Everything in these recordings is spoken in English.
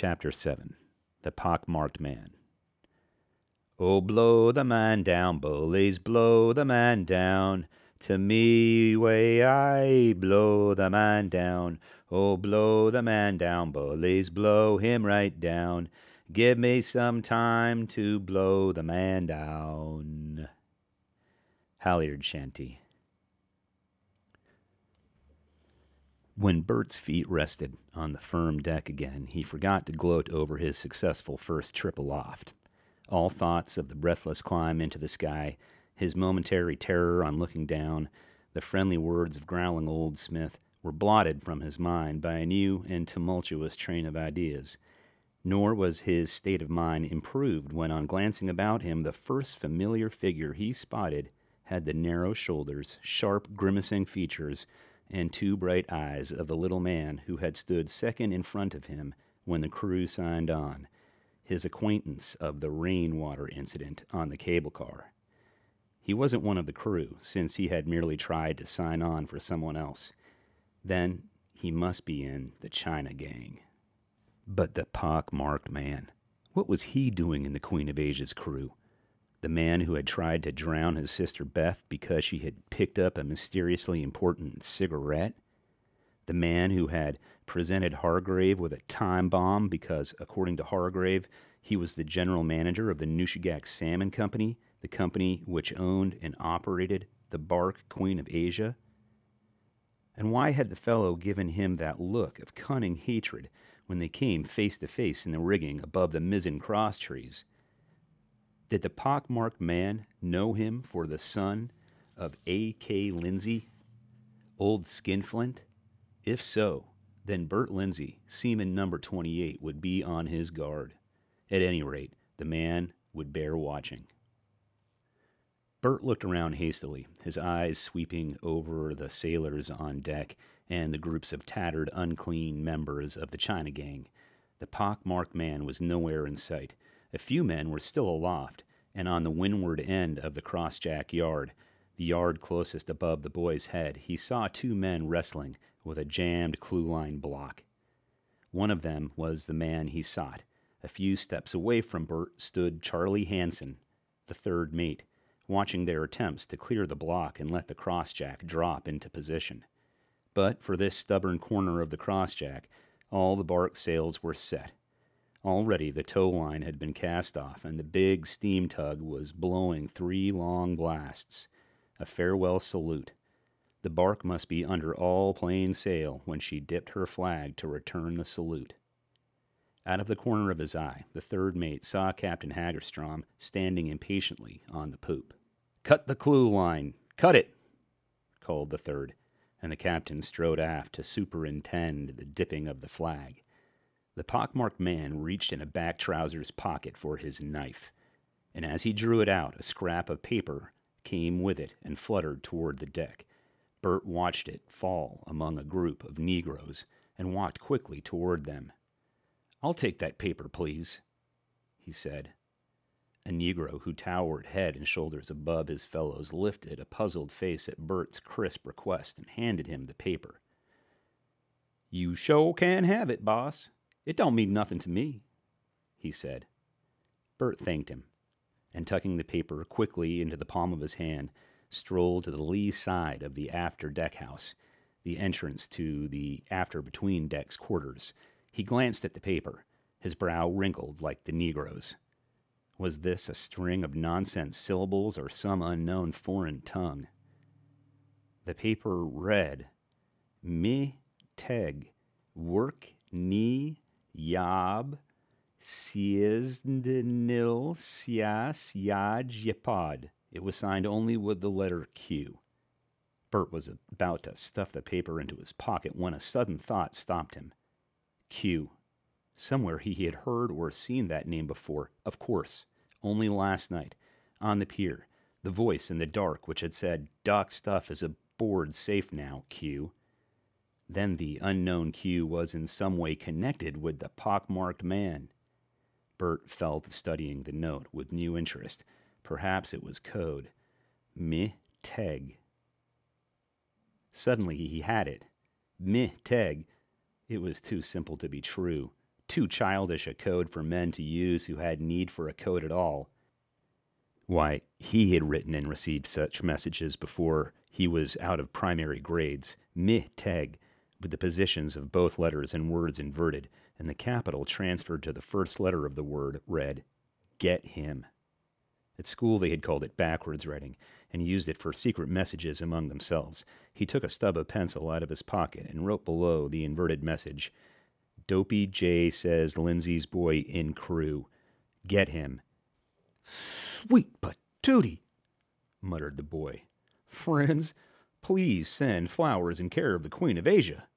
Chapter 7. The Pockmarked Man. Oh, blow the man down, bullies, blow the man down. To me way I blow the man down. Oh, blow the man down, bullies, blow him right down. Give me some time to blow the man down. Halyard Shanty. When Bert's feet rested on the firm deck again, he forgot to gloat over his successful first trip aloft. All thoughts of the breathless climb into the sky, his momentary terror on looking down, the friendly words of growling old Smith, were blotted from his mind by a new and tumultuous train of ideas. Nor was his state of mind improved when, on glancing about him, the first familiar figure he spotted had the narrow shoulders, sharp, grimacing features, and two bright eyes of the little man who had stood second in front of him when the crew signed on, his acquaintance of the rainwater incident on the cable car. He wasn't one of the crew, since he had merely tried to sign on for someone else. Then he must be in the China gang. But the pockmarked man, what was he doing in the Queen of Asia's crew? The man who had tried to drown his sister Beth because she had picked up a mysteriously important cigarette? The man who had presented Hargrave with a time bomb because, according to Hargrave, he was the general manager of the Nushagak Salmon Company, the company which owned and operated the bark Queen of Asia? And why had the fellow given him that look of cunning hatred when they came face to face in the rigging above the mizzen cross trees? Did the pockmarked man know him for the son of A.K. Lindsay, old Skinflint? If so, then Bert Lindsay, seaman number 28, would be on his guard. At any rate, the man would bear watching. Bert looked around hastily, his eyes sweeping over the sailors on deck and the groups of tattered, unclean members of the China gang. The pockmarked man was nowhere in sight. A few men were still aloft, and on the windward end of the crossjack yard, the yard closest above the boy's head, he saw two men wrestling with a jammed clewline block. One of them was the man he sought. A few steps away from Bert stood Charlie Hansen, the third mate, watching their attempts to clear the block and let the crossjack drop into position. But for this stubborn corner of the crossjack, all the bark sails were set. Already the tow line had been cast off, and the big steam tug was blowing 3 long blasts, a farewell salute. The bark must be under all plain sail when she dipped her flag to return the salute. Out of the corner of his eye, the third mate saw Captain Hagerstrom standing impatiently on the poop. "Cut the clew line! Cut it!" called the third, and the captain strode aft to superintend the dipping of the flag. The pockmarked man reached in a back trousers pocket for his knife, and as he drew it out, a scrap of paper came with it and fluttered toward the deck. Bert watched it fall among a group of Negroes and walked quickly toward them. "I'll take that paper, please," he said. A Negro who towered head and shoulders above his fellows lifted a puzzled face at Bert's crisp request and handed him the paper. "You sure can have it, boss. It don't mean nothing to me," he said. Bert thanked him, and tucking the paper quickly into the palm of his hand, strolled to the lee side of the after deck-house, the entrance to the after-between-decks quarters. He glanced at the paper, his brow wrinkled like the Negro's. Was this a string of nonsense syllables or some unknown foreign tongue? The paper read, "Me teg work ni yab sieznil sias yaj yapad." It was signed only with the letter Q. Bert was about to stuff the paper into his pocket when a sudden thought stopped him. Q. Somewhere he had heard or seen that name before. Of course. Only last night, on the pier, the voice in the dark which had said, "Doc stuff is aboard safe now, Q." Then the unknown Q was in some way connected with the pockmarked man. Bert fell to studying the note with new interest. Perhaps it was code. "Me teg." Suddenly he had it. "Me teg." It was too simple to be true. too childish a code for men to use who had need for a code at all. Why, he had written and received such messages before he was out of primary grades, mih-teg, with the positions of both letters and words inverted, and the capital transferred to the first letter of the word read, "Get him." At school they had called it backwards writing, and used it for secret messages among themselves. He took a stub of pencil out of his pocket and wrote below the inverted message, "Dopey J says Lindsay's boy in crew. Get him." "Sweet patootie," muttered the boy. "Friends, please send flowers in care of the Queen of Asia.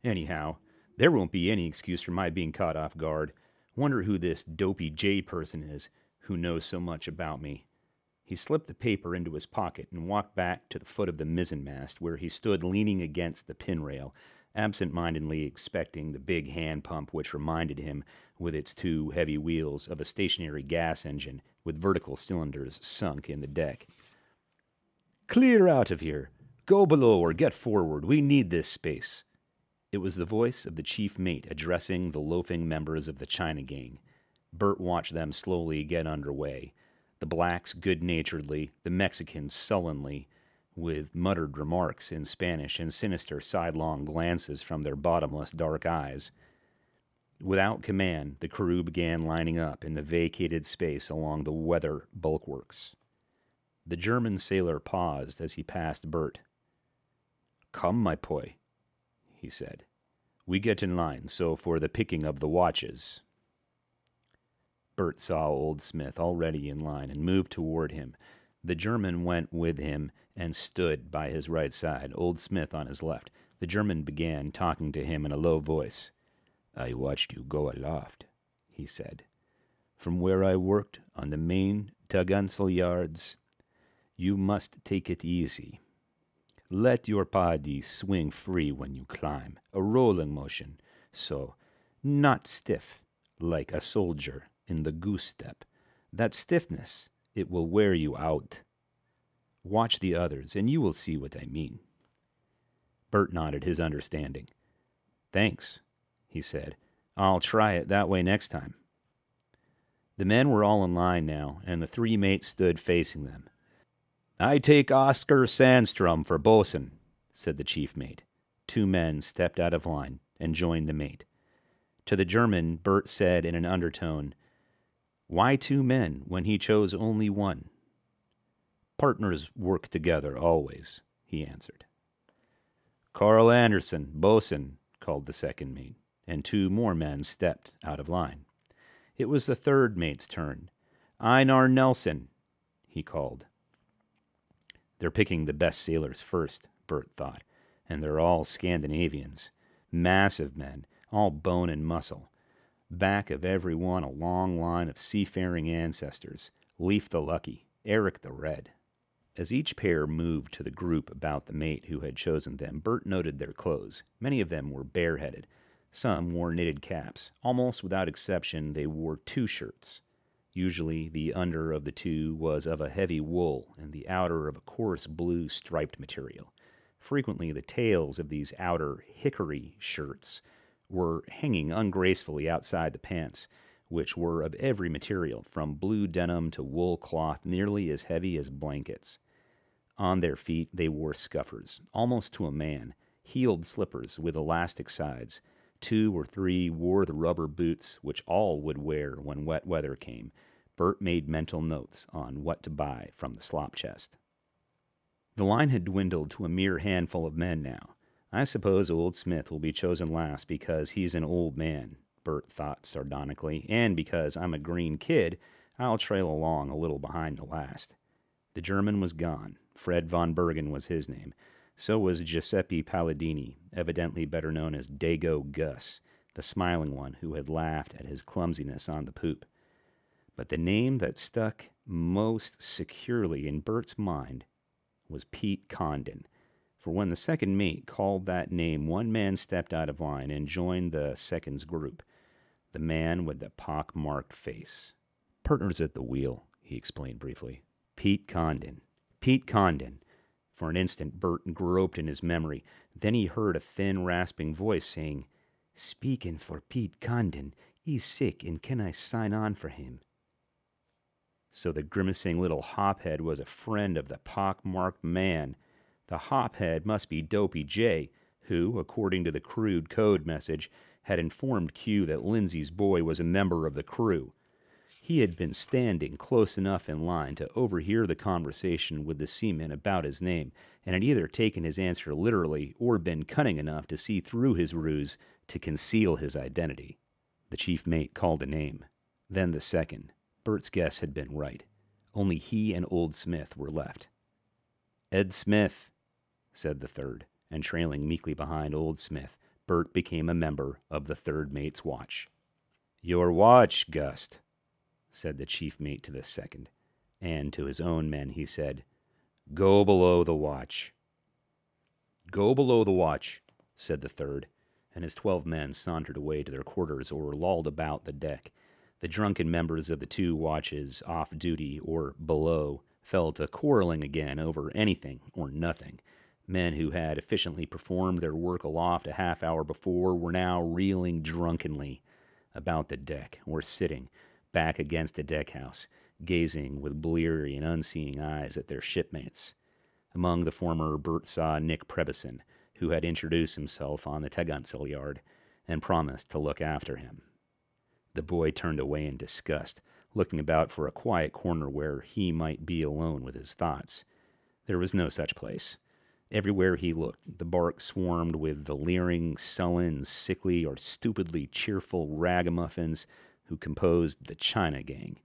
Anyhow, there won't be any excuse for my being caught off guard. Wonder who this Dopey J person is who knows so much about me." He slipped the paper into his pocket and walked back to the foot of the mizzenmast, where he stood leaning against the pinrail, absent-mindedly inspecting the big hand pump which reminded him, with its 2 heavy wheels, of a stationary gas engine with vertical cylinders sunk in the deck. "Clear out of here. Go below or get forward. We need this space." It was the voice of the chief mate addressing the loafing members of the China gang. Bert watched them slowly get under way. The blacks good-naturedly, the Mexicans sullenly, with muttered remarks in Spanish and sinister sidelong glances from their bottomless dark eyes. Without command, the crew began lining up in the vacated space along the weather bulwarks. The German sailor paused as he passed Bert. "Come, my boy," he said. "We get in line, so for the picking of the watches." Bert saw Old Smith already in line and moved toward him. The German went with him and stood by his right side, Old Smith on his left. The German began talking to him in a low voice. "I watched you go aloft," he said. "From where I worked on the main tugsail yards, you must take it easy. Let your body swing free when you climb, a rolling motion, so, not stiff, like a soldier in the goose step. That stiffness, it will wear you out. Watch the others, and you will see what I mean." Bert nodded his understanding. "Thanks," he said. "I'll try it that way next time." The men were all in line now, and the 3 mates stood facing them. "I take Oscar Sandstrom for bosun," said the chief mate. 2 men stepped out of line and joined the mate. To the German, Bert said in an undertone, "Why 2 men when he chose only 1? "Partners work together always," he answered. "Carl Anderson, bosun," called the second mate, and 2 more men stepped out of line. It was the third mate's turn. "Einar Nelson," he called. They're picking the best sailors first, Bert thought, and they're all Scandinavians. Massive men, all bone and muscle. Back of every one a long line of seafaring ancestors. Leif the Lucky, Eric the Red. As each pair moved to the group about the mate who had chosen them, Bert noted their clothes. Many of them were bareheaded. Some wore knitted caps. Almost without exception, they wore 2 shirts. Usually, the under of the 2 was of a heavy wool, and the outer of a coarse blue striped material. Frequently, the tails of these outer hickory shirts were hanging ungracefully outside the pants, which were of every material, from blue denim to wool cloth nearly as heavy as blankets. On their feet they wore scuffers, almost to a man, heeled slippers with elastic sides. 2 or 3 wore the rubber boots, which all would wear when wet weather came. Bert made mental notes on what to buy from the slop chest. The line had dwindled to a mere handful of men now. "I suppose Old Smith will be chosen last because he's an old man," Bert thought sardonically, "and because I'm a green kid, I'll trail along a little behind the last." The German was gone. Fred von Bergen was his name. So was Giuseppe Palladini, evidently better known as Dago Gus, the smiling one who had laughed at his clumsiness on the poop. But the name that stuck most securely in Bert's mind was Pete Condon. For when the second mate called that name, 1 man stepped out of line and joined the second's group, the man with the pock-marked face. "Partners at the wheel," he explained briefly. "Pete Condon. Pete Condon." For an instant, Bert groped in his memory. Then he heard a thin, rasping voice saying, "Speaking for Pete Condon, he's sick and can I sign on for him?" So the grimacing little Hophead was a friend of the pockmarked man. The Hophead must be Dopey J, who, according to the crude code message, had informed Q that Lindsay's boy was a member of the crew. He had been standing close enough in line to overhear the conversation with the seaman about his name, and had either taken his answer literally or been cunning enough to see through his ruse to conceal his identity. The chief mate called a name, then the second. Bert's guess had been right. Only he and Old Smith were left. "Ed Smith," said the third, and trailing meekly behind Old Smith, Bert became a member of the third mate's watch. "Your watch, Gust," said the chief mate to the second, and to his own men he said, "Go below the watch." "Go below the watch," said the third, and his 12 men sauntered away to their quarters or lolled about the deck. The drunken members of the two watches, off duty or below, fell to quarreling again over anything or nothing. Men who had efficiently performed their work aloft a half hour before were now reeling drunkenly about the deck or sitting back against the deckhouse, gazing with bleary and unseeing eyes at their shipmates. Among the former, Bert saw Nick Prebison, who had introduced himself on the tugguntsel yard and promised to look after him. The boy turned away in disgust, looking about for a quiet corner where he might be alone with his thoughts. There was no such place. Everywhere he looked, the bark swarmed with the leering, sullen, sickly, or stupidly cheerful ragamuffins who composed the China gang.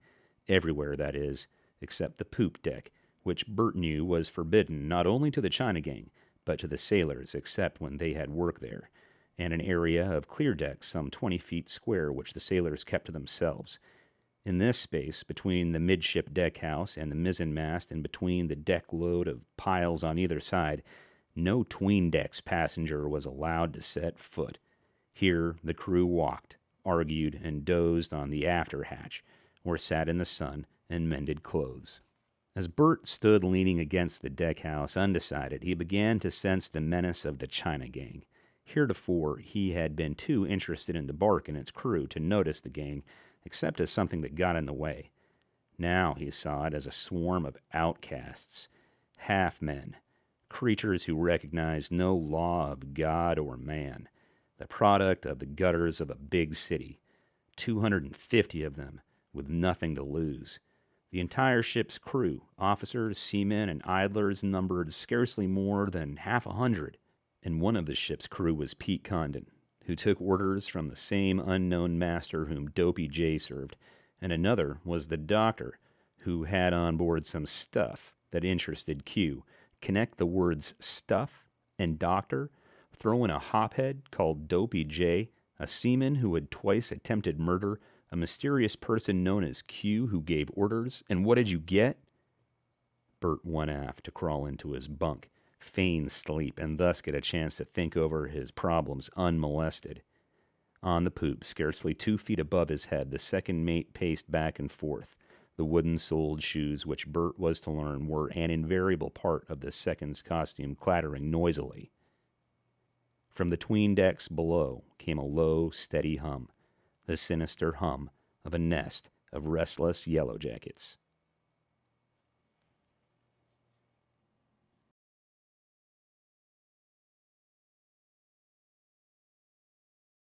Everywhere, that is, except the poop deck, which Bert knew was forbidden not only to the China gang, but to the sailors except when they had work there, and an area of clear deck some 20 feet square which the sailors kept to themselves. In this space, between the midship deckhouse and the mizzenmast and between the deck load of piles on either side, no tween-decks passenger was allowed to set foot. Here the crew walked, argued, and dozed on the after hatch, or sat in the sun and mended clothes. As Bert stood leaning against the deckhouse undecided, he began to sense the menace of the China gang. Heretofore, he had been too interested in the bark and its crew to notice the gang, except as something that got in the way. Now he saw it as a swarm of outcasts, half-men, creatures who recognized no law of God or man, the product of the gutters of a big city, 250 of them, with nothing to lose. The entire ship's crew, officers, seamen, and idlers, numbered scarcely more than 50, and one of the ship's crew was Pete Condon, who took orders from the same unknown master whom Dopey J served, and another was the doctor, who had on board some stuff that interested Q. Connect the words stuff and doctor, throw in a hophead called Dopey J, a seaman who had twice attempted murder, a mysterious person known as Q who gave orders, and what did you get? Bert went aft to crawl into his bunk, feign sleep, and thus get a chance to think over his problems unmolested. On the poop, scarcely 2 feet above his head, the second mate paced back and forth, the wooden-soled shoes which Bert was to learn were an invariable part of the second's costume clattering noisily. From the 'tween decks below came a low, steady hum, the sinister hum of a nest of restless yellow jackets.